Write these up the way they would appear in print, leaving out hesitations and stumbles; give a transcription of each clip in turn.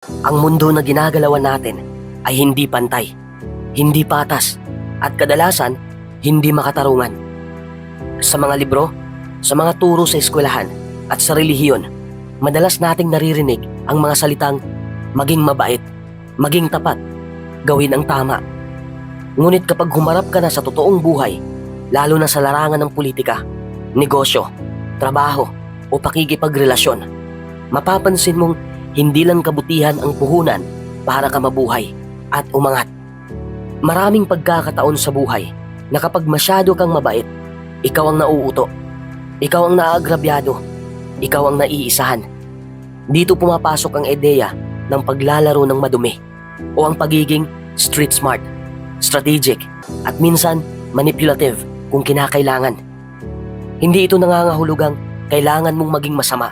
Ang mundo na ginagalawan natin ay hindi pantay, hindi patas, at kadalasan hindi makatarungan. Sa mga libro, sa mga turo sa eskwelahan at sa relihiyon, madalas nating naririnig ang mga salitang maging mabait, maging tapat, gawin ang tama. Ngunit kapag humarap ka na sa totoong buhay, lalo na sa larangan ng politika, negosyo, trabaho o pakikipagrelasyon, mapapansin mong hindi lang kabutihan ang puhunan para ka mabuhay at umangat. Maraming pagkakataon sa buhay na kapag masyado kang mabait, ikaw ang nauuto, ikaw ang naaagrabyado, ikaw ang naiisahan. Dito pumapasok ang ideya ng paglalaro ng madumi o ang pagiging street smart, strategic at minsan manipulative kung kinakailangan. Hindi ito nangangahulugang kailangan mong maging masama,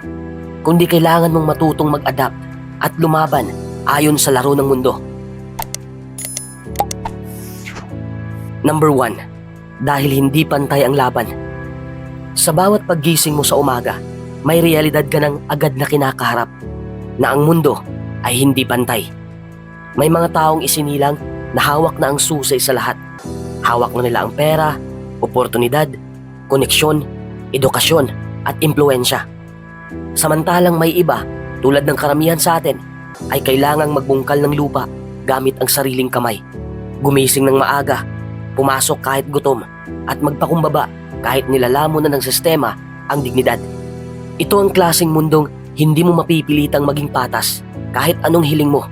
kundi kailangan mong matutong mag-adapt at lumaban ayon sa laro ng mundo. Number 1, dahil hindi pantay ang laban. Sa bawat paggising mo sa umaga, may realidad ka ng agad na kinakaharap na ang mundo ay hindi pantay. May mga taong isinilang na hawak na ang susi sa lahat. Hawak na nila ang pera, oportunidad, koneksyon, edukasyon at impluensya. Samantalang may iba, tulad ng karamihan sa atin, ay kailangang magbungkal ng lupa gamit ang sariling kamay. Gumising ng maaga, pumasok kahit gutom, at magpakumbaba kahit nilalamon na ng sistema ang dignidad. Ito ang klaseng mundong hindi mo mapipilitang maging patas kahit anong hiling mo.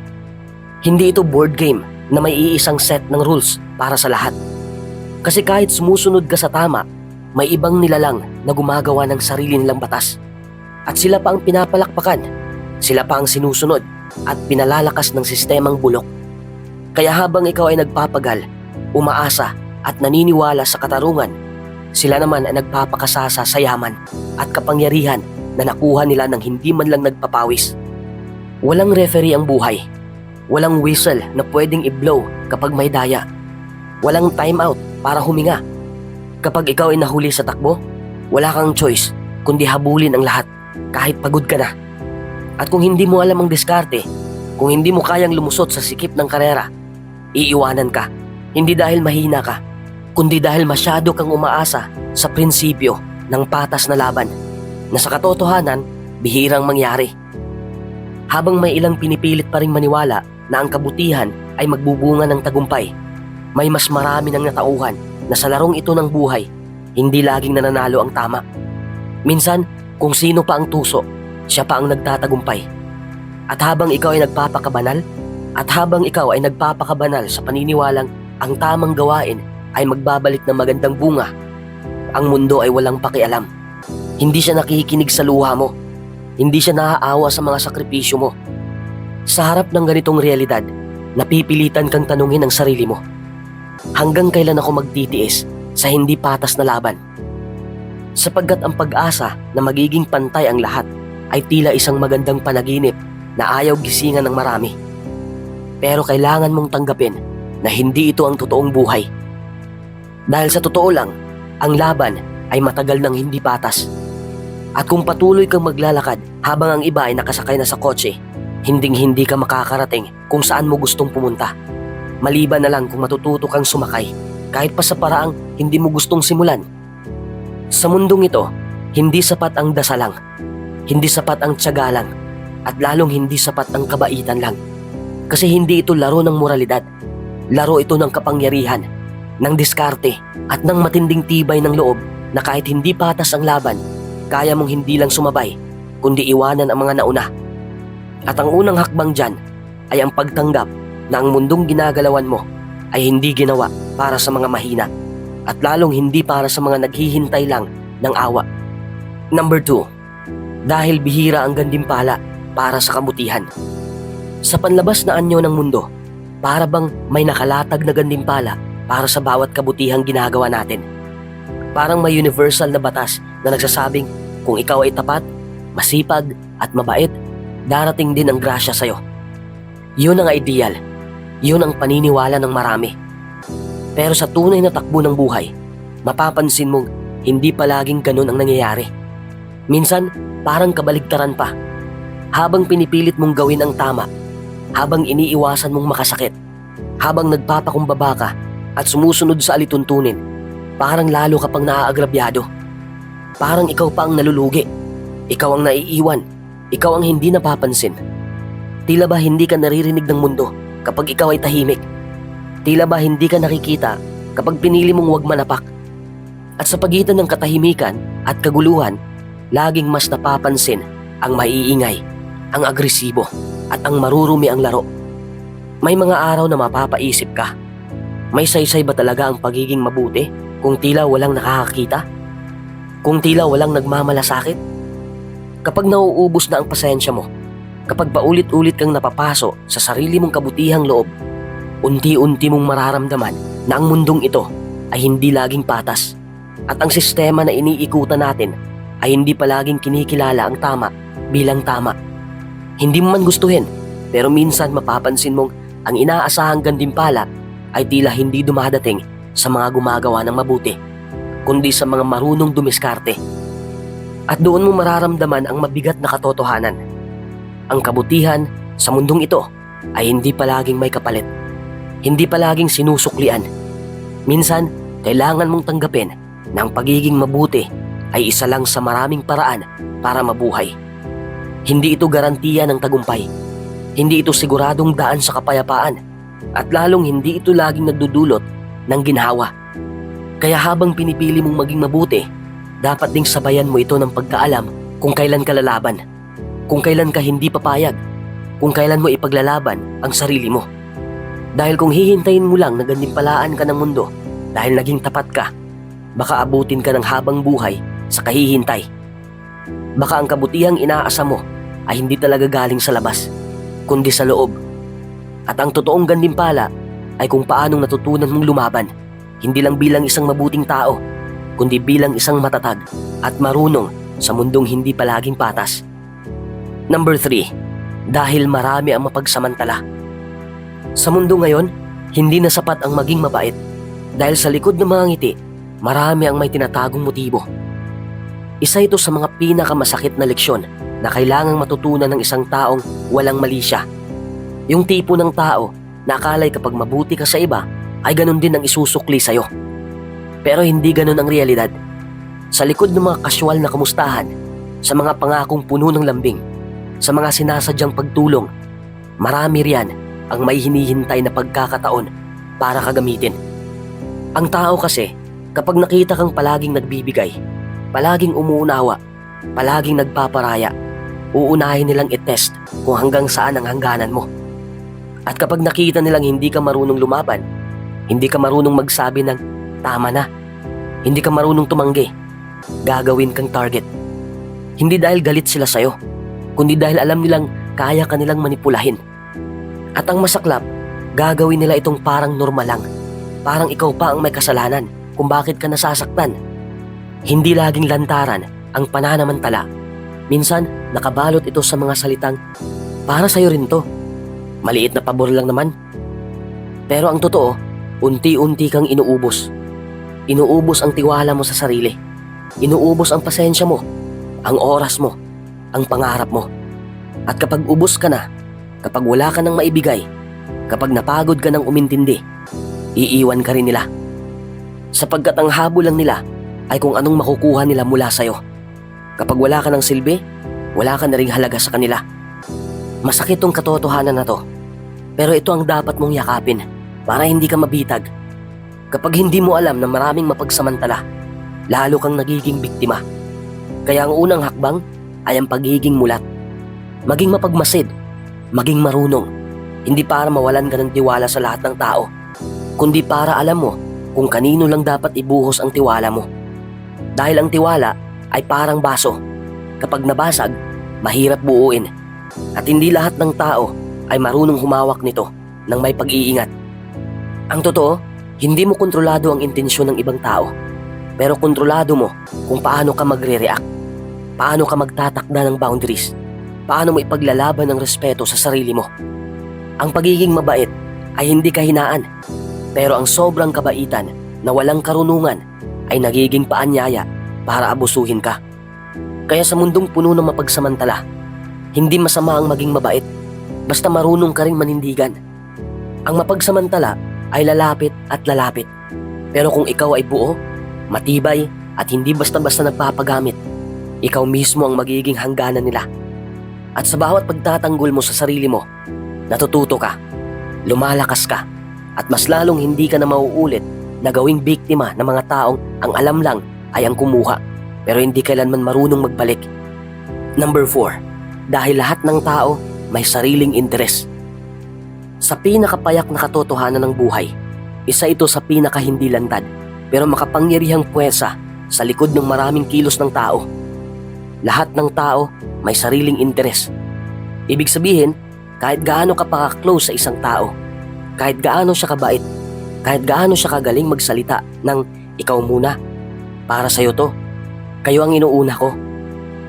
Hindi ito board game na may iisang set ng rules para sa lahat. Kasi kahit sumusunod ka sa tama, may ibang nilalang na gumagawa ng sarili nilang batas. At sila pa ang pinapalakpakan, sila pa ang sinusunod at pinalalakas ng sistemang bulok. Kaya habang ikaw ay nagpapagal, umaasa at naniniwala sa katarungan, sila naman ay nagpapakasasa sa yaman at kapangyarihan na nakuha nila ng hindi man lang nagpapawis. Walang referee ang buhay. Walang whistle na pwedeng i-blow kapag may daya. Walang timeout para huminga. Kapag ikaw ay nahuli sa takbo, wala kang choice kundi habulin ang lahat kahit pagod ka na. At kung hindi mo alam ang diskarte, kung hindi mo kayang lumusot sa sikip ng karera, iiwanan ka. Hindi dahil mahina ka, kundi dahil masyado kang umaasa sa prinsipyo ng patas na laban na sa katotohanan, bihirang mangyari. Habang may ilang pinipilit pa ring maniwala na ang kabutihan ay magbubunga ng tagumpay, may mas marami ng natauhan na sa larong ito ng buhay, hindi laging nananalo ang tama. Minsan, kung sino pa ang tuso, siya pa ang nagtatagumpay. At habang ikaw ay nagpapakabanal, sa paniniwalang ang tamang gawain ay magbabalik ng magandang bunga, ang mundo ay walang pakialam. Hindi siya nakikinig sa luha mo. Hindi siya naaawa sa mga sakripisyo mo. Sa harap ng ganitong realidad, napipilitan kang tanungin ang sarili mo. Hanggang kailan ako magtitiis sa hindi patas na laban? Sapagkat ang pag-asa na magiging pantay ang lahat ay tila isang magandang panaginip na ayaw gisingan ng marami. Pero kailangan mong tanggapin na hindi ito ang totoong buhay. Dahil sa totoo lang, ang laban ay matagal nang hindi patas. At kung patuloy kang maglalakad habang ang iba ay nakasakay na sa kotse, hinding-hindi ka makakarating kung saan mo gustong pumunta. Maliban na lang kung matututo kang sumakay, kahit pa sa paraang hindi mo gustong simulan. Sa mundong ito, hindi sapat ang dasalang, hindi sapat ang tiyaga lang, at lalong hindi sapat ang kabaitan lang. Kasi hindi ito laro ng moralidad, laro ito ng kapangyarihan, ng diskarte, at ng matinding tibay ng loob na kahit hindi patas ang laban, kaya mong hindi lang sumabay, kundi iwanan ang mga nauna. At ang unang hakbang dyan ay ang pagtanggap na ang mundong ginagalawan mo ay hindi ginawa para sa mga mahina at lalong hindi para sa mga naghihintay lang ng awa. Number 2, dahil bihira ang gantimpala para sa kabutihan. Sa panlabas na anyo ng mundo, para bang may nakalatag na gantimpala para sa bawat kabutihang ginagawa natin. Parang may universal na batas na nagsasabing kung ikaw ay tapat, masipag at mabait, darating din ang grasya sa'yo. Yun ang ideal. Yun ang paniniwala ng marami. Pero sa tunay na takbo ng buhay, mapapansin mong hindi palaging ganun ang nangyayari. Minsan, parang kabaligtaran pa. Habang pinipilit mong gawin ang tama, habang iniiwasan mong makasakit, habang nagpapakumbaba ka at sumusunod sa alituntunin, parang lalo ka pang naaagrabyado. Parang ikaw pa ang nalulugi, ikaw ang naiiwan, ikaw ang hindi napapansin. Tila ba hindi ka naririnig ng mundo kapag ikaw ay tahimik? Tila ba hindi ka nakikita kapag pinili mong huwag manapak? At sa pagitan ng katahimikan at kaguluhan, laging mas napapansin ang maiingay, ang agresibo, at ang marurumi ang laro. May mga araw na mapapaisip ka, may saysay ba talaga ang pagiging mabuti kung tila walang nakakakita? Kung tila walang nagmamalasakit? Kapag nauubos na ang pasensya mo, kapag paulit-ulit kang napapaso sa sarili mong kabutihang loob, unti-unti mong mararamdaman na ang mundong ito ay hindi laging patas at ang sistema na iniikutan natin ay hindi palaging kinikilala ang tama bilang tama. Hindi mo man gustuhin, pero minsan mapapansin mong ang inaasahang gantimpala ay tila hindi dumadating sa mga gumagawa ng mabuti, kundi sa mga marunong dumiskarte. At doon mo mararamdaman ang mabigat na katotohanan. Ang kabutihan sa mundong ito ay hindi palaging may kapalit, hindi palaging sinusuklian. Minsan, kailangan mong tanggapin na ang pagiging mabuti ay isa lang sa maraming paraan para mabuhay. Hindi ito garantiya ng tagumpay, hindi ito siguradong daan sa kapayapaan, at lalong hindi ito laging nagdudulot ng ginhawa. Kaya habang pinipili mong maging mabuti, dapat ding sabayan mo ito ng pagkaalam kung kailan ka lalaban, kung kailan ka hindi papayag, kung kailan mo ipaglalaban ang sarili mo. Dahil kung hihintayin mo lang na gantimpalaan ka ng mundo dahil naging tapat ka, baka abutin ka ng habang buhay sa kahihintay. Baka ang kabutihang inaasa mo ay hindi talaga galing sa labas, kundi sa loob. At ang totoong gantimpala ay kung paanong natutunan mong lumaban, hindi lang bilang isang mabuting tao, kundi bilang isang matatag at marunong sa mundong hindi palaging patas. Number 3, dahil marami ang mapagsamantala. Sa mundo ngayon, hindi na sapat ang maging mabait dahil sa likod ng mga ngiti, marami ang may tinatagong motibo. Isa ito sa mga pinakamasakit na leksyon na kailangang matutunan ng isang taong walang mali siya. Yung tipo ng tao na akala'y kapag mabuti ka sa iba, ay ganun din ang isusukli sa'yo. Pero hindi ganun ang realidad. Sa likod ng mga kasyual na kamustahan, sa mga pangakong puno ng lambing, sa mga sinasadyang pagtulong, marami riyan ang may hinihintay na pagkakataon para kagamitin. Ang tao kasi, kapag nakita kang palaging nagbibigay, palaging umuunawa, palaging nagpaparaya, uunahin nilang i-test kung hanggang saan ang hangganan mo. At kapag nakita nilang hindi ka marunong lumaban, hindi ka marunong magsabi ng tama na, hindi ka marunong tumanggi, gagawin kang target. Hindi dahil galit sila sa'yo, kundi dahil alam nilang kaya ka nilang manipulahin. At ang masaklap, gagawin nila itong parang normal lang, parang ikaw pa ang may kasalanan kung bakit ka nasasaktan. Hindi laging lantaran ang pananamantala. Minsan, nakabalot ito sa mga salitang, para sa'yo rin to. Maliit na pabor lang naman. Pero ang totoo, unti-unti kang inuubos. Inuubos ang tiwala mo sa sarili. Inuubos ang pasensya mo, ang oras mo, ang pangarap mo. At kapag ubos ka na, kapag wala ka nang maibigay, kapag napagod ka nang umintindi, iiwan ka rin nila. Sapagkat ang habol lang nila ay kung anong makukuha nila mula sa'yo. Kapag wala ka ng silbi, wala ka na ring halaga sa kanila. Masakit tong katotohanan na to, pero ito ang dapat mong yakapin para hindi ka mabitag. Kapag hindi mo alam na maraming mapagsamantala, lalo kang nagiging biktima. Kaya ang unang hakbang ay ang pagiging mulat. Maging mapagmasid, maging marunong, hindi para mawalan ka ng tiwala sa lahat ng tao, kundi para alam mo kung kanino lang dapat ibuhos ang tiwala mo. Dahil ang tiwala ay parang baso. Kapag nabasag, mahirap buuin. At hindi lahat ng tao ay marunong humawak nito ng may pag-iingat. Ang totoo, hindi mo kontrolado ang intensyon ng ibang tao, pero kontrolado mo kung paano ka magre-react, paano ka magtatakda ng boundaries, paano mo ipaglalaban ng respeto sa sarili mo. Ang pagiging mabait ay hindi kahinaan, pero ang sobrang kabaitan na walang karunungan ay nagiging paanyaya para abusuhin ka. Kaya sa mundong puno ng mapagsamantala, hindi masama ang maging mabait, basta marunong ka rin manindigan. Ang mapagsamantala ay lalapit at lalapit. Pero kung ikaw ay buo, matibay at hindi basta-basta nagpapagamit, ikaw mismo ang magiging hangganan nila. At sa bawat pagtatanggol mo sa sarili mo, natututo ka, lumalakas ka, at mas lalong hindi ka na mauulit na gawing biktima ng mga taong ang alam lang ay ang kumuha pero hindi kailanman marunong magbalik. Number 4, dahil lahat ng tao may sariling interes. Sa pinakapayak na katotohanan ng buhay, isa ito sa pinakahindi lantad pero makapangyarihang puwersa sa likod ng maraming kilos ng tao. Lahat ng tao may sariling interes. Ibig sabihin, kahit gaano ka pa-close sa isang tao, kahit gaano siya kabait, kahit gaano siya kagaling magsalita ng ikaw muna, para sa'yo to, kayo ang inuuna ko.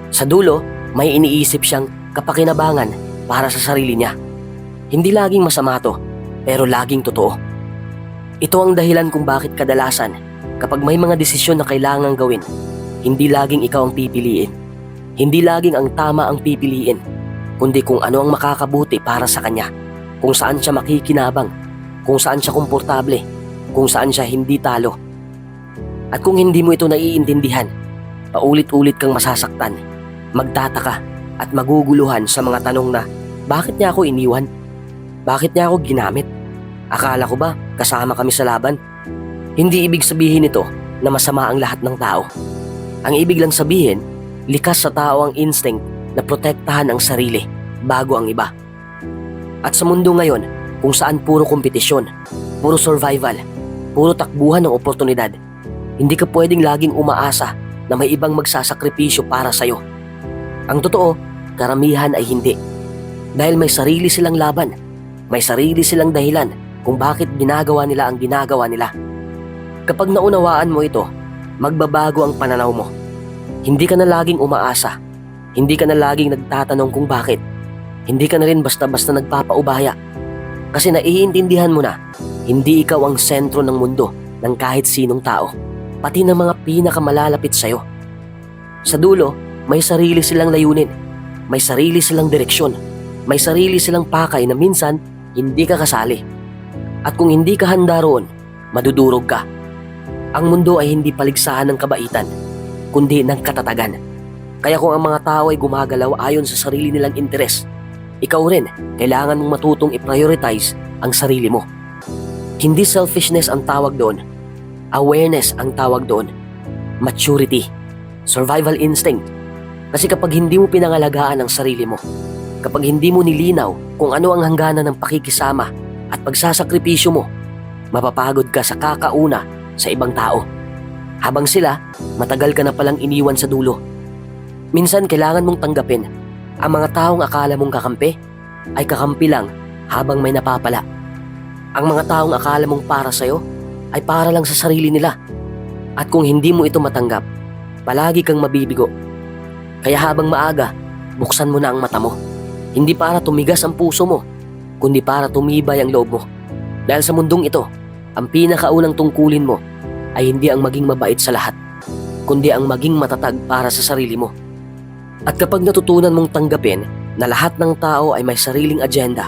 Sa dulo, may iniisip siyang kapakinabangan para sa sarili niya. Hindi laging masama to, pero laging totoo. Ito ang dahilan kung bakit kadalasan, kapag may mga desisyon na kailangang gawin, hindi laging ikaw ang pipiliin. Hindi laging ang tama ang pipiliin, kundi kung ano ang makakabuti para sa kanya, kung saan siya makikinabang, kung saan siya komportable, kung saan siya hindi talo. At kung hindi mo ito naiintindihan, paulit-ulit kang masasaktan, magtataka at maguguluhan sa mga tanong na, bakit niya ako iniwan? Bakit niya ako ginamit? Akala ko ba kasama kami sa laban? Hindi ibig sabihin ito na masama ang lahat ng tao. Ang ibig lang sabihin, likas sa tao ang instinct na protektahan ang sarili bago ang iba. At sa mundo ngayon, kung saan puro kompetisyon, puro survival, puro takbuhan ng oportunidad, hindi ka pwedeng laging umaasa na may ibang magsasakripisyo para sa'yo. Ang totoo, karamihan ay hindi. Dahil may sarili silang laban, may sarili silang dahilan kung bakit ginagawa nila ang ginagawa nila. Kapag naunawaan mo ito, magbabago ang pananaw mo. Hindi ka na laging umaasa. Hindi ka na laging nagtatanong kung bakit. Hindi ka na rin basta-basta nagpapaubaya. Kasi naiintindihan mo na, hindi ikaw ang sentro ng mundo ng kahit sinong tao, pati ng mga pinakamalalapit sa'yo. Sa dulo, may sarili silang layunin, may sarili silang direksyon, may sarili silang pakay na minsan hindi ka kasali. At kung hindi ka handa roon, madudurog ka. Ang mundo ay hindi paligsahan ng kabaitan, kundi ng katatagan. Kaya kung ang mga tao ay gumagalaw ayon sa sarili nilang interes, ikaw rin kailangan mong matutong i-prioritize ang sarili mo. Hindi selfishness ang tawag doon. Awareness ang tawag doon. Maturity. Survival instinct. Kasi kapag hindi mo pinangalagaan ang sarili mo, kapag hindi mo nilinaw kung ano ang hangganan ng pakikisama at pagsasakripisyo mo, mapapagod ka sa kakauna sa ibang tao. Habang sila, matagal ka na palang iniwan sa dulo. Minsan kailangan mong tanggapin ang mga taong akala mong kakampi ay kakampi lang habang may napapala. Ang mga taong akala mong para sa'yo ay para lang sa sarili nila. At kung hindi mo ito matanggap, palagi kang mabibigo. Kaya habang maaga, buksan mo na ang mata mo. Hindi para tumigas ang puso mo, kundi para tumibay ang loob mo. Dahil sa mundong ito, ang pinakaunang tungkulin mo ay hindi ang maging mabait sa lahat, kundi ang maging matatag para sa sarili mo. At kapag natutunan mong tanggapin na lahat ng tao ay may sariling agenda,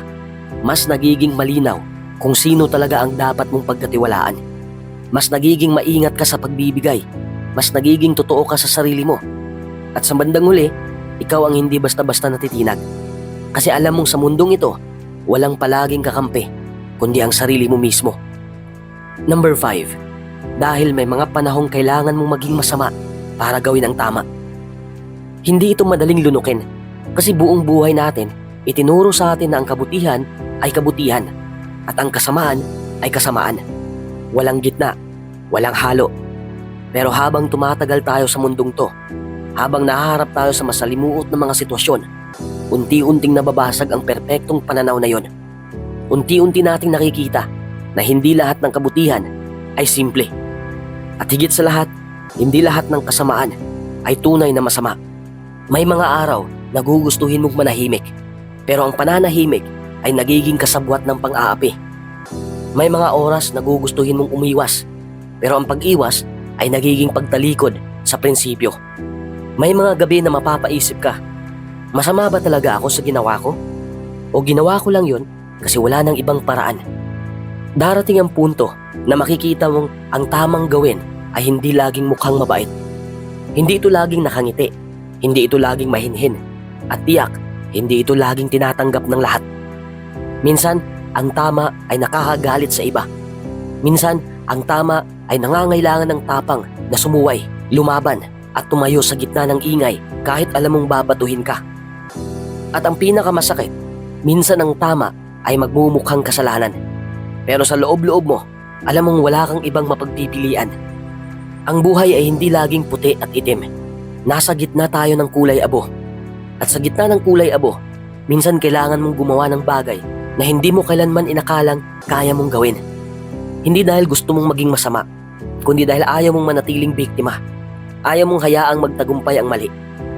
mas nagiging malinaw kung sino talaga ang dapat mong pagkatiwalaan. Mas nagiging maingat ka sa pagbibigay, mas nagiging totoo ka sa sarili mo. At sa bandang huli, ikaw ang hindi basta-basta natitinag. Kasi alam mong sa mundong ito, walang palaging kakampi, kundi ang sarili mo mismo. Number 5, dahil may mga panahong kailangan mong maging masama para gawin ang tama. Hindi ito madaling lunukin kasi buong buhay natin itinuro sa atin na ang kabutihan ay kabutihan at ang kasamaan ay kasamaan. Walang gitna, walang halo. Pero habang tumatagal tayo sa mundong to, habang nahaharap tayo sa masalimuot na mga sitwasyon, unti-unting nababasag ang perpektong pananaw na yon. Unti-unti nating nakikita na hindi lahat ng kabutihan ay simple. At higit sa lahat, hindi lahat ng kasamaan ay tunay na masama. May mga araw na gugustuhin mong manahimik, pero ang pananahimik ay nagiging kasabwat ng pang-aapi. May mga oras na gugustuhin mong umiwas, pero ang pag-iwas ay nagiging pagtalikod sa prinsipyo. May mga gabi na mapapaisip ka, masama ba talaga ako sa ginawa ko? O ginawa ko lang yon kasi wala nang ibang paraan. Darating ang punto na makikita mong ang tamang gawin ay hindi laging mukhang mabait. Hindi ito laging nakangiti, hindi ito laging mahinhin, at tiyak, hindi ito laging tinatanggap ng lahat. Minsan, ang tama ay nakakagalit sa iba. Minsan, ang tama ay nangangailangan ng tapang na sumuway, lumaban, at tumayo sa gitna ng ingay kahit alam mong babatuhin ka. At ang pinakamasakit, minsan ang tama ay magmumukhang kasalanan. Pero sa loob-loob mo, alam mong wala kang ibang mapagpipilian. Ang buhay ay hindi laging puti at itim. Nasa gitna tayo ng kulay abo. At sa gitna ng kulay abo, minsan kailangan mong gumawa ng bagay na hindi mo kailanman inakalang kaya mong gawin. Hindi dahil gusto mong maging masama, kundi dahil ayaw mong manatiling biktima. Ayaw mong hayaang magtagumpay ang mali.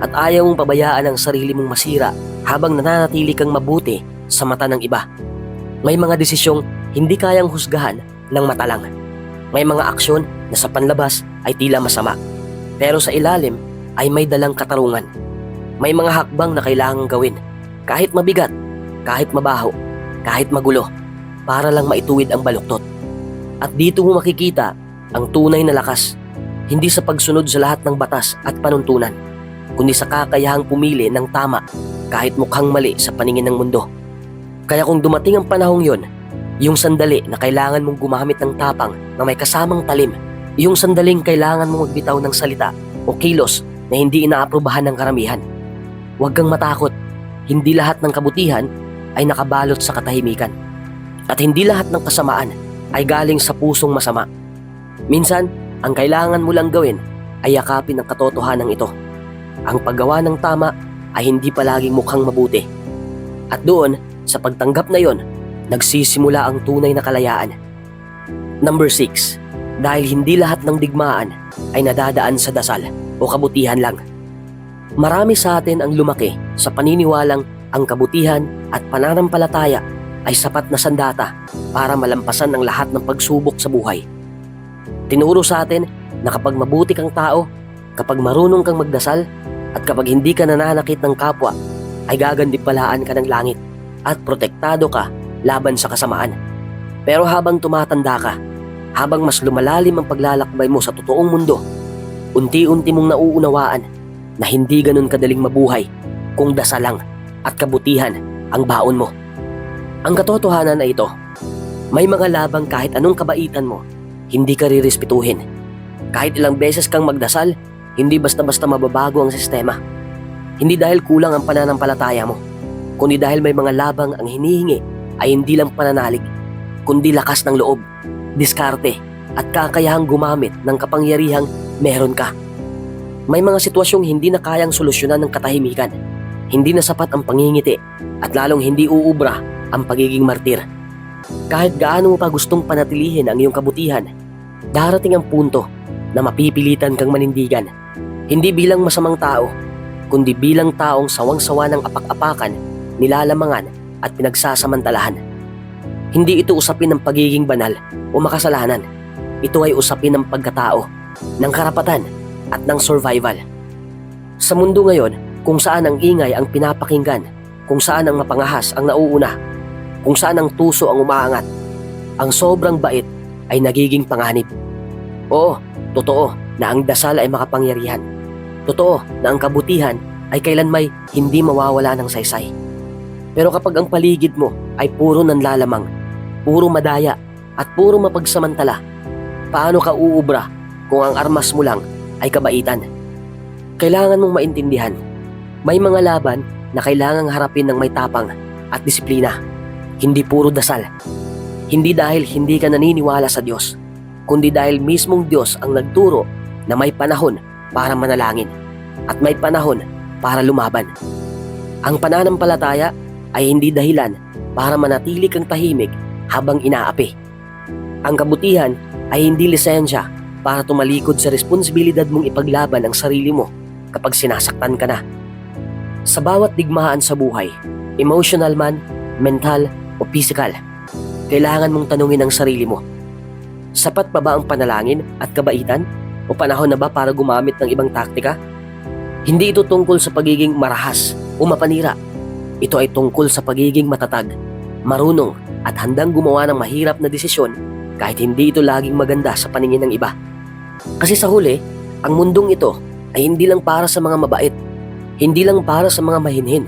At ayaw mong pabayaan ang sarili mong masira habang nananatili kang mabuti sa mata ng iba. May mga desisyong hindi kayang husgahan ng mata lang. May mga aksyon na sa panlabas ay tila masama, pero sa ilalim ay may dalang katarungan. May mga hakbang na kailangang gawin, kahit mabigat, kahit mabaho, kahit magulo, para lang maituwid ang baluktot. At dito mo makikita ang tunay na lakas, hindi sa pagsunod sa lahat ng batas at panuntunan, kundi sa kakayahang pumili ng tama kahit mukhang mali sa paningin ng mundo. Kaya kung dumating ang panahong yon, yung sandali na kailangan mong gumamit ng tapang na may kasamang talim, yung sandaling kailangan mong magbitaw ng salita o kilos na hindi inaaprubahan ng karamihan, huwag kang matakot. Hindi lahat ng kabutihan ay nakabalot sa katahimikan. At hindi lahat ng kasamaan ay galing sa pusong masama. Minsan, ang kailangan mo lang gawin ay yakapin ang katotohanan ito. Ang paggawa ng tama ay hindi palaging mukhang mabuti. At doon, sa pagtanggap na yon, nagsisimula ang tunay na kalayaan. Number 6. Dahil hindi lahat ng digmaan ay nadadaan sa dasal o kabutihan lang. Marami sa atin ang lumaki sa paniniwalang ang kabutihan at pananampalataya ay sapat na sandata para malampasan ang lahat ng pagsubok sa buhay. Tinuro sa atin na kapag mabuti kang tao, kapag marunong kang magdasal, at kapag hindi ka nananakit ng kapwa, ay gagandipalaan ka ng langit at protektado ka laban sa kasamaan. Pero habang tumatanda ka, habang mas lumalalim ang paglalakbay mo sa totoong mundo, unti-unti mong nauunawaan na hindi ganun kadaling mabuhay kung dasal lang at kabutihan ang baon mo. Ang katotohanan ay ito, may mga labang kahit anong kabaitan mo, hindi ka rirespetuhin. Kahit ilang beses kang magdasal, hindi basta-basta mababago ang sistema. Hindi dahil kulang ang pananampalataya mo, kundi dahil may mga labang ang hinihingi ay hindi lang pananalig, kundi lakas ng loob, diskarte, at kakayahang gumamit ng kapangyarihang meron ka. May mga sitwasyong hindi na kayang solusyonan ng katahimikan, hindi na sapat ang pangingiti, at lalong hindi uubra ang pagiging martir. Kahit gaano mo pa gustong panatilihin ang iyong kabutihan, darating ang punto na mapipilitan kang manindigan, hindi bilang masamang tao, kundi bilang taong sawang-sawa ng apak-apakan, nilalamangan, at pinagsasamantalahan. Hindi ito usapin ng pagiging banal o makasalanan. Ito ay usapin ng pagkatao, ng karapatan, at ng survival. Sa mundo ngayon, kung saan ang ingay ang pinapakinggan, kung saan ang mapangahas ang nauuna, kung saan ang tuso ang umaangat, ang sobrang bait ay nagiging panganib. Oo, totoo na ang dasal ay makapangyarihan. Totoo na ang kabutihan ay kailanmay hindi mawawala ng saysay. Pero kapag ang paligid mo ay puro nanlalamang, puro madaya, at puro mapagsamantala, paano ka uubra kung ang armas mo lang ay kabaitan? Kailangan mong maintindihan, may mga laban na kailangang harapin ng may tapang at disiplina, hindi puro dasal. Hindi dahil hindi ka naniniwala sa Diyos, kundi dahil mismong Diyos ang nagturo na may panahon para manalangin at may panahon para lumaban. Ang pananampalataya ay hindi dahilan para manatili kang tahimik habang inaapi. Ang kabutihan ay hindi lisensya para tumalikod sa responsibilidad mong ipaglaban ang sarili mo kapag sinasaktan ka na. Sa bawat digmaan sa buhay, emotional man, mental o physical, kailangan mong tanungin ang sarili mo, sapat pa ba ang panalangin at kabaitan o panahon na ba para gumamit ng ibang taktika? Hindi ito tungkol sa pagiging marahas o mapanira, Ito ay tungkol sa pagiging matatag, marunong at handang gumawa ng mahirap na desisyon kahit hindi ito laging maganda sa paningin ng iba. Kasi sa huli, ang mundong ito ay hindi lang para sa mga mabait, hindi lang para sa mga mahinhin,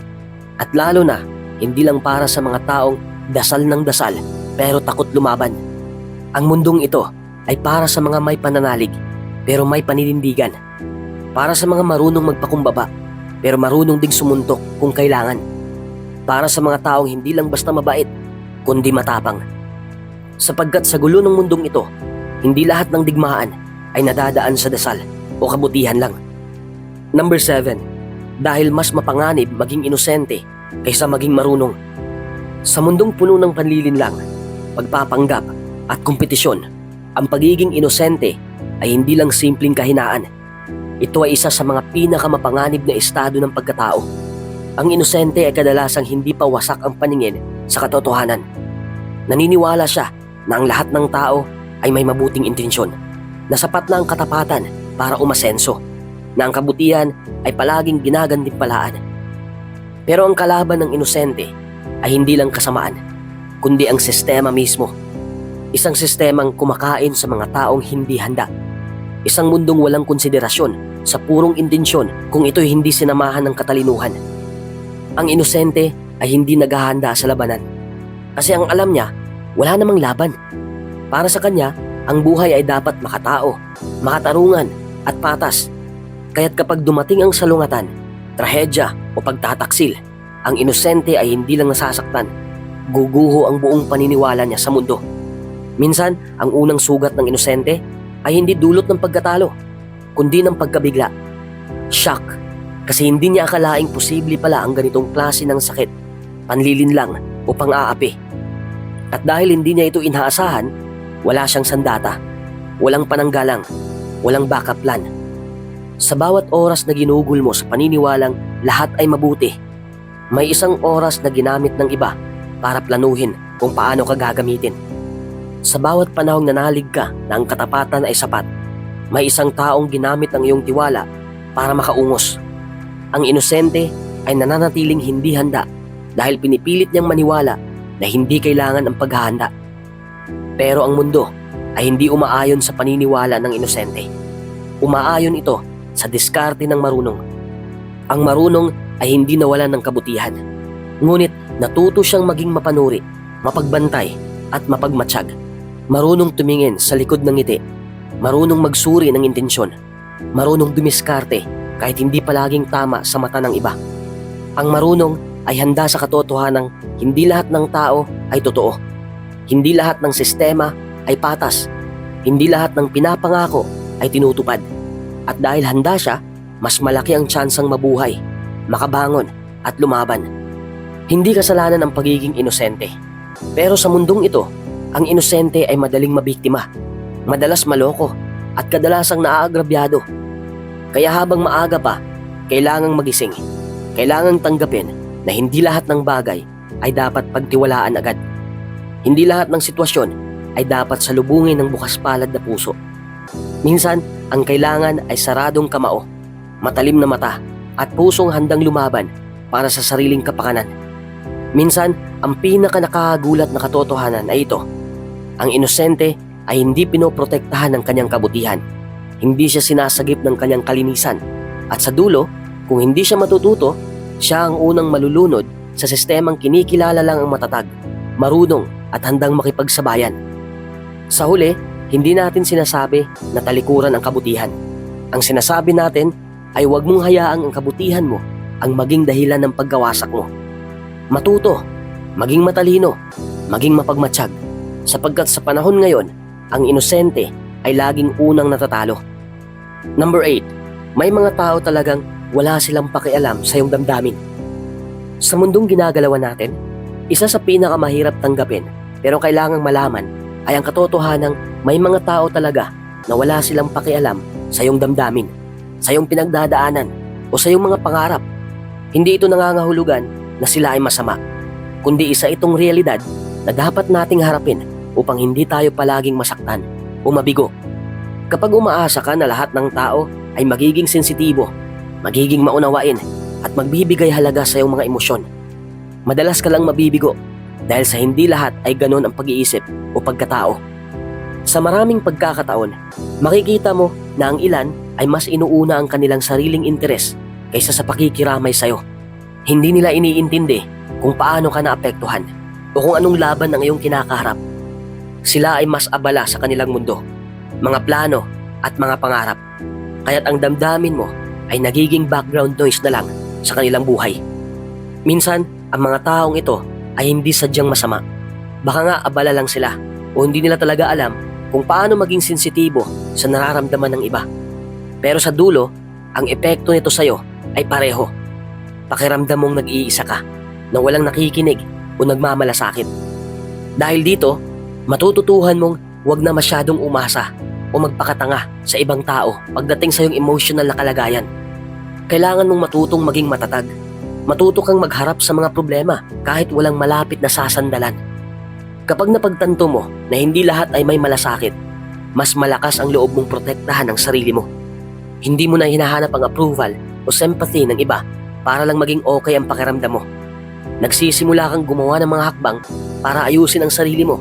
at lalo na hindi lang para sa mga taong dasal ng dasal pero takot lumaban. Ang mundong ito ay para sa mga may pananalig pero may paninindigan, para sa mga marunong magpakumbaba pero marunong ding sumuntok kung kailangan, para sa mga taong hindi lang basta mabait kundi matapang. Sapagkat sa gulo ng mundong ito, hindi lahat ng digmaan ay nadadaan sa dasal o kabutihan lang. Number 7, dahil mas mapanganib maging inosente kaysa maging marunong. Sa mundong puno ng panlilinlang, pagpapanggap at kompetisyon, ang pagiging inosente ay hindi lang simpleng kahinaan. Ito ay isa sa mga pinakamapanganib na estado ng pagkatao. Ang inosente ay kadalasang hindi pa wasak ang paningin sa katotohanan. Naniniwala siya na ang lahat ng tao ay may mabuting intensyon, na sapat na ang katapatan para umasenso, na ang kabutihan ay palaging ginagantimpalaan. Pero ang kalaban ng inosente ay hindi lang kasamaan, kundi ang sistema mismo. Isang sistemang kumakain sa mga taong hindi handa. Isang mundong walang konsiderasyon sa purong intensyon kung ito'y hindi sinamahan ng katalinuhan. Ang inosente ay hindi naghahanda sa labanan. Kasi ang alam niya, wala namang laban. Para sa kanya, ang buhay ay dapat makatao, makatarungan at patas. Kaya't kapag dumating ang salungatan, trahedya o pagtataksil, ang inosente ay hindi lang nasasaktan, guguho ang buong paniniwala niya sa mundo. Minsan, ang unang sugat ng inosente ay hindi dulot ng pagkatalo, kundi ng pagkabigla. Shock, kasi hindi niya akalaing posible pala ang ganitong klase ng sakit, panlilinlang o pang-aapi. At dahil hindi niya ito inaasahan, wala siyang sandata, walang pananggalang, walang backup plan. Sa bawat oras na ginugol mo sa paniniwalang lahat ay mabuti, may isang oras na ginamit ng iba para planuhin kung paano ka gagamitin. Sa bawat panahong nanalig ka na ang katapatan ay sapat, may isang taong ginamit ang iyong tiwala para makaungos. Ang inosente ay nananatiling hindi handa dahil pinipilit niyang maniwala na hindi kailangan ang paghahanda. Pero ang mundo ay hindi umaayon sa paniniwala ng inosente. Umaayon ito sa diskarte ng marunong. Ang marunong ay hindi nawalan ng kabutihan, ngunit natuto siyang maging mapanuri, mapagbantay at mapagmatsyag. Marunong tumingin sa likod ng ngiti, marunong magsuri ng intensyon, marunong dumiskarte kahit hindi palaging tama sa mata ng iba. Ang marunong ay handa sa katotohanang hindi lahat ng tao ay totoo. Hindi lahat ng sistema ay patas. Hindi lahat ng pinapangako ay tinutupad. At dahil handa siya, mas malaki ang tsansang mabuhay, makabangon at lumaban. Hindi kasalanan ang pagiging inosente. Pero sa mundong ito, ang inosente ay madaling mabiktima, madalas maloko at kadalasang naaagrabyado. Kaya habang maaga pa, kailangang magising. Kailangang tanggapin na hindi lahat ng bagay ay dapat pagtiwalaan agad. Hindi lahat ng sitwasyon ay dapat salubungin ng bukas palad na puso. Minsan, ang kailangan ay saradong kamao, matalim na mata at pusong handang lumaban para sa sariling kapakanan. Minsan, ang pinaka-nakakagulat na katotohanan ay ito. Ang inosente ay hindi pinoprotektahan ng kanyang kabutihan. Hindi siya sinasagip ng kanyang kalinisan. At sa dulo, kung hindi siya matututo, siya ang unang malulunod sa sistemang kinikilala lang ang matatag, marunong at handang makipagsabayan. Sa huli, hindi natin sinasabi na talikuran ang kabutihan. Ang sinasabi natin ay huwag mong hayaang ang kabutihan mo ang maging dahilan ng pagkawasak mo. Matuto, maging matalino, maging mapagmatsyag, sapagkat sa panahon ngayon, ang inosente ay laging unang natatalo. Number 8, may mga tao talagang wala silang pakialam sa iyong damdamin. Sa mundong ginagalawan natin, isa sa pinakamahirap tanggapin pero kailangang malaman ay ang katotohanang may mga tao talaga na wala silang pakialam sa iyong damdamin, sa iyong pinagdadaanan o sa iyong mga pangarap. Hindi ito nangangahulugan na sila ay masama, kundi isa itong realidad na dapat nating harapin upang hindi tayo palaging masaktan o mabigo. Kapag umaasa ka na lahat ng tao ay magiging sensitibo, magiging maunawain at magbibigay halaga sa iyong mga emosyon, Madalas ka lang mabibigo dahil sa hindi lahat ay ganon ang pag-iisip o pagkatao. Sa maraming pagkakataon, makikita mo na ang ilan ay mas inuuna ang kanilang sariling interes kaysa sa pakikiramay sa'yo. Hindi nila iniintindi kung paano ka naapektuhan o kung anong laban ang iyong kinakaharap. Sila ay mas abala sa kanilang mundo, mga plano at mga pangarap. Kaya't ang damdamin mo ay nagiging background noise na lang sa kanilang buhay. Minsan, ang mga taong ito ay hindi sadyang masama. Baka nga abala lang sila o hindi nila talaga alam kung paano maging sensitibo sa nararamdaman ng iba. Pero sa dulo, ang epekto nito sa'yo ay pareho. Pakiramdam mong nag-iisa ka, na walang nakikinig o nagmamalasakit. Dahil dito, matututuhan mong huwag na masyadong umasa o magpakatanga sa ibang tao pagdating sa iyong emotional na kalagayan. Kailangan mong matutong maging matatag. Matuto kang magharap sa mga problema kahit walang malapit na sasandalan. Kapag napagtanto mo na hindi lahat ay may malasakit, mas malakas ang loob mong protektahan ang sarili mo. Hindi mo na hinahanap ang approval o sympathy ng iba para lang maging okay ang pakiramdam mo. Nagsisimula kang gumawa ng mga hakbang para ayusin ang sarili mo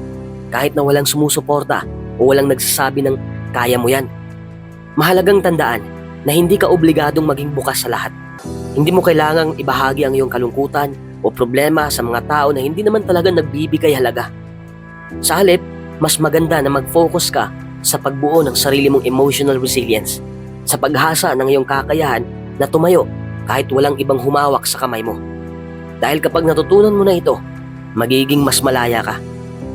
kahit na walang sumusuporta o walang nagsasabi ng kaya mo yan. Mahalagang tandaan na hindi ka obligadong maging bukas sa lahat. Hindi mo kailangang ibahagi ang iyong kalungkutan o problema sa mga tao na hindi naman talaga nagbibigay halaga. Sa halip, mas maganda na mag-focus ka sa pagbuo ng sarili mong emotional resilience, sa paghasa ng iyong kakayahan na tumayo kahit walang ibang humawak sa kamay mo. Dahil kapag natutunan mo na ito, magiging mas malaya ka.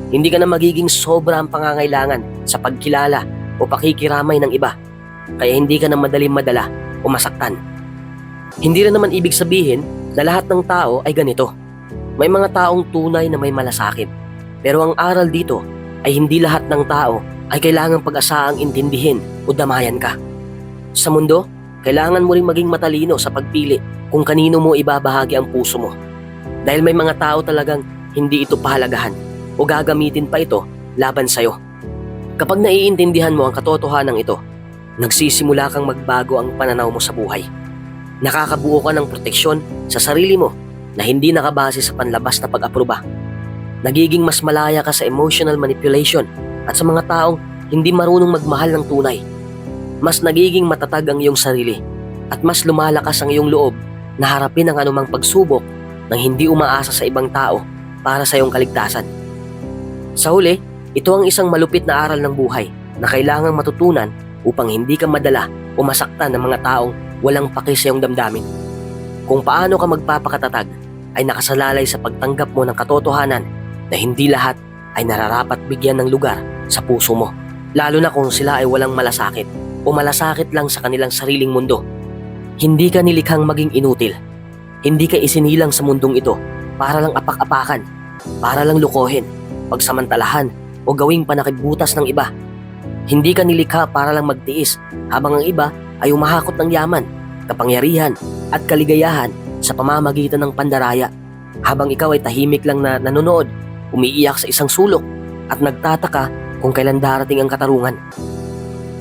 Hindi ka na magiging sobra ang pangangailangan sa pagkilala o pakikiramay ng iba, kaya hindi ka na madaling madala o masaktan. Hindi rin naman ibig sabihin na lahat ng tao ay ganito. May mga taong tunay na may malasakit. Pero ang aral dito ay hindi lahat ng tao ay kailangang pag-asaang intindihin o damayan ka. Sa mundo, kailangan mo ring maging matalino sa pagpili kung kanino mo ibabahagi ang puso mo. Dahil may mga tao talagang hindi ito pahalagahan o gagamitin pa ito laban sa'yo. Kapag naiintindihan mo ang katotohanan ito, nagsisimula kang magbago ang pananaw mo sa buhay. Nakakabuo ka ng proteksyon sa sarili mo na hindi nakabase sa panlabas na pag-aproba. Nagiging mas malaya ka sa emotional manipulation at sa mga taong hindi marunong magmahal ng tunay. Mas nagiging matatag ang iyong sarili at mas lumalakas ang iyong loob na harapin ang anumang pagsubok nang hindi umaasa sa ibang tao para sa iyong kaligtasan. Sa huli, ito ang isang malupit na aral ng buhay na kailangang matutunan upang hindi ka madala o masaktan ng mga taong walang paki sa iyong damdamin. Kung paano ka magpapakatatag ay nakasalalay sa pagtanggap mo ng katotohanan na hindi lahat ay nararapat bigyan ng lugar sa puso mo, lalo na kung sila ay walang malasakit o malasakit lang sa kanilang sariling mundo. Hindi ka nilikhang maging inutil. Hindi ka isinilang sa mundong ito para lang apak-apakan, para lang lukohin, pagsamantalahan o gawing panakibutas ng iba. Hindi ka nilikha para lang magtiis habang ang iba ay umahakot ng yaman, kapangyarihan at kaligayahan sa pamamagitan ng pandaraya, habang ikaw ay tahimik lang na nanonood, umiiyak sa isang sulok at nagtataka kung kailan darating ang katarungan.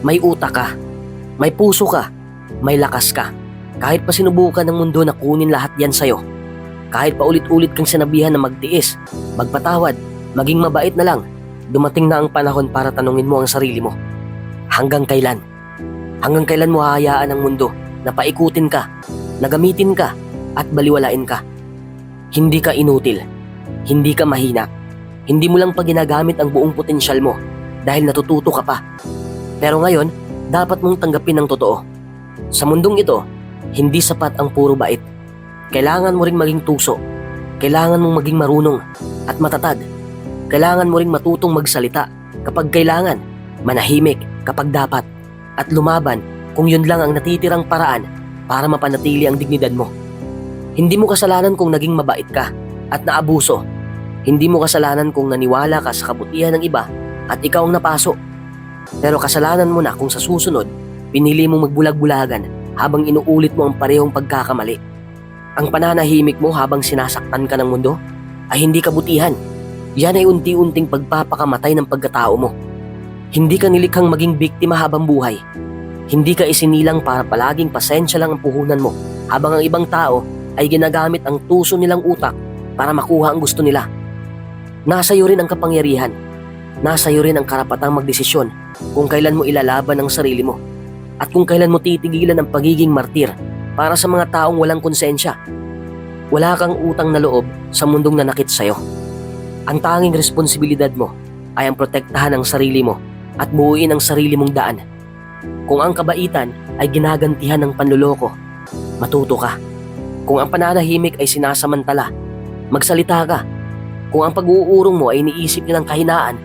May utak ka, may puso ka, may lakas ka. Kahit pa sinubukan ng mundo na kunin lahat yan sa'yo, kahit pa ulit-ulit kang sinabihan na magtiis, magpatawad, maging mabait na lang, dumating na ang panahon para tanungin mo ang sarili mo. Hanggang kailan? Hanggang kailan mo hahayaan ang mundo na paikutin ka, na gamitin ka at baliwalain ka? Hindi ka inutil, hindi ka mahina, hindi mo lang pa ginagamit ang buong potensyal mo dahil natututo ka pa. Pero ngayon, dapat mong tanggapin ang totoo. Sa mundong ito, hindi sapat ang puro bait. Kailangan mo ring maging tuso. Kailangan mong maging marunong at matatag. Kailangan mo ring matutong magsalita kapag kailangan, manahimik kapag dapat, at lumaban kung yun lang ang natitirang paraan para mapanatili ang dignidad mo. Hindi mo kasalanan kung naging mabait ka at naabuso. Hindi mo kasalanan kung naniwala ka sa kabutihan ng iba at ikaw ang napaso. Pero kasalanan mo na kung sa susunod, pinili mong magbulag-bulagan habang inuulit mo ang parehong pagkakamali. Ang pananahimik mo habang sinasaktan ka ng mundo ay hindi kabutihan. Yan ay unti-unting pagpapakamatay ng pagkatao mo. Hindi ka nilikhang maging biktima habang buhay. Hindi ka isinilang para palaging pasensya lang ang puhunan mo habang ang ibang tao ay ginagamit ang tuso nilang utak para makuha ang gusto nila. Nasa iyo rin ang kapangyarihan. Nasa iyo rin ang karapatang magdesisyon kung kailan mo ilalaban ang sarili mo at kung kailan mo titigilan ang pagiging martir para sa mga taong walang konsensya. Wala kang utang na loob sa mundong nanakit sa'yo. Ang tanging responsibilidad mo ay ang protektahan ang sarili mo at buuin ang sarili mong daan. Kung ang kabaitan ay ginagantihan ng panluloko, matuto ka. Kung ang pananahimik ay sinasamantala, magsalita ka. Kung ang pag-uurong mo ay iniisip nilang kahinaan,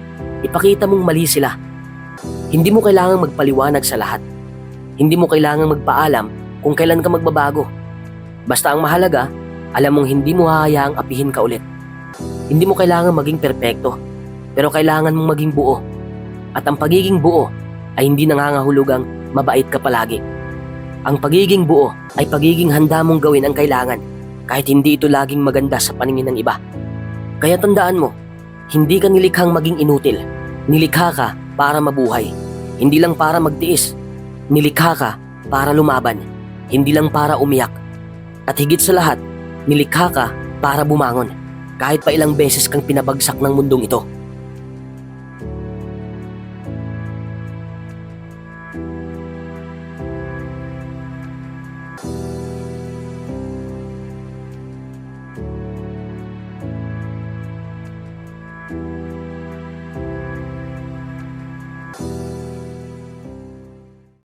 ipakita mong mali sila. Hindi mo kailangang magpaliwanag sa lahat. Hindi mo kailangang magpaalam kung kailan ka magbabago. Basta ang mahalaga, alam mong hindi mo hahayaang apihin ka ulit. Hindi mo kailangang maging perpekto, pero kailangan mong maging buo. At ang pagiging buo ay hindi nangangahulugang mabait ka palagi. Ang pagiging buo ay pagiging handa mong gawin ang kailangan kahit hindi ito laging maganda sa paningin ng iba. Kaya tandaan mo, hindi ka nilikhang maging inutil. Nilikha ka para mabuhay. Hindi lang para magtiis. Nilikha ka para lumaban. Hindi lang para umiyak. At higit sa lahat, nilikha ka para bumangon. Kahit pa ilang beses kang pinabagsak ng mundong ito.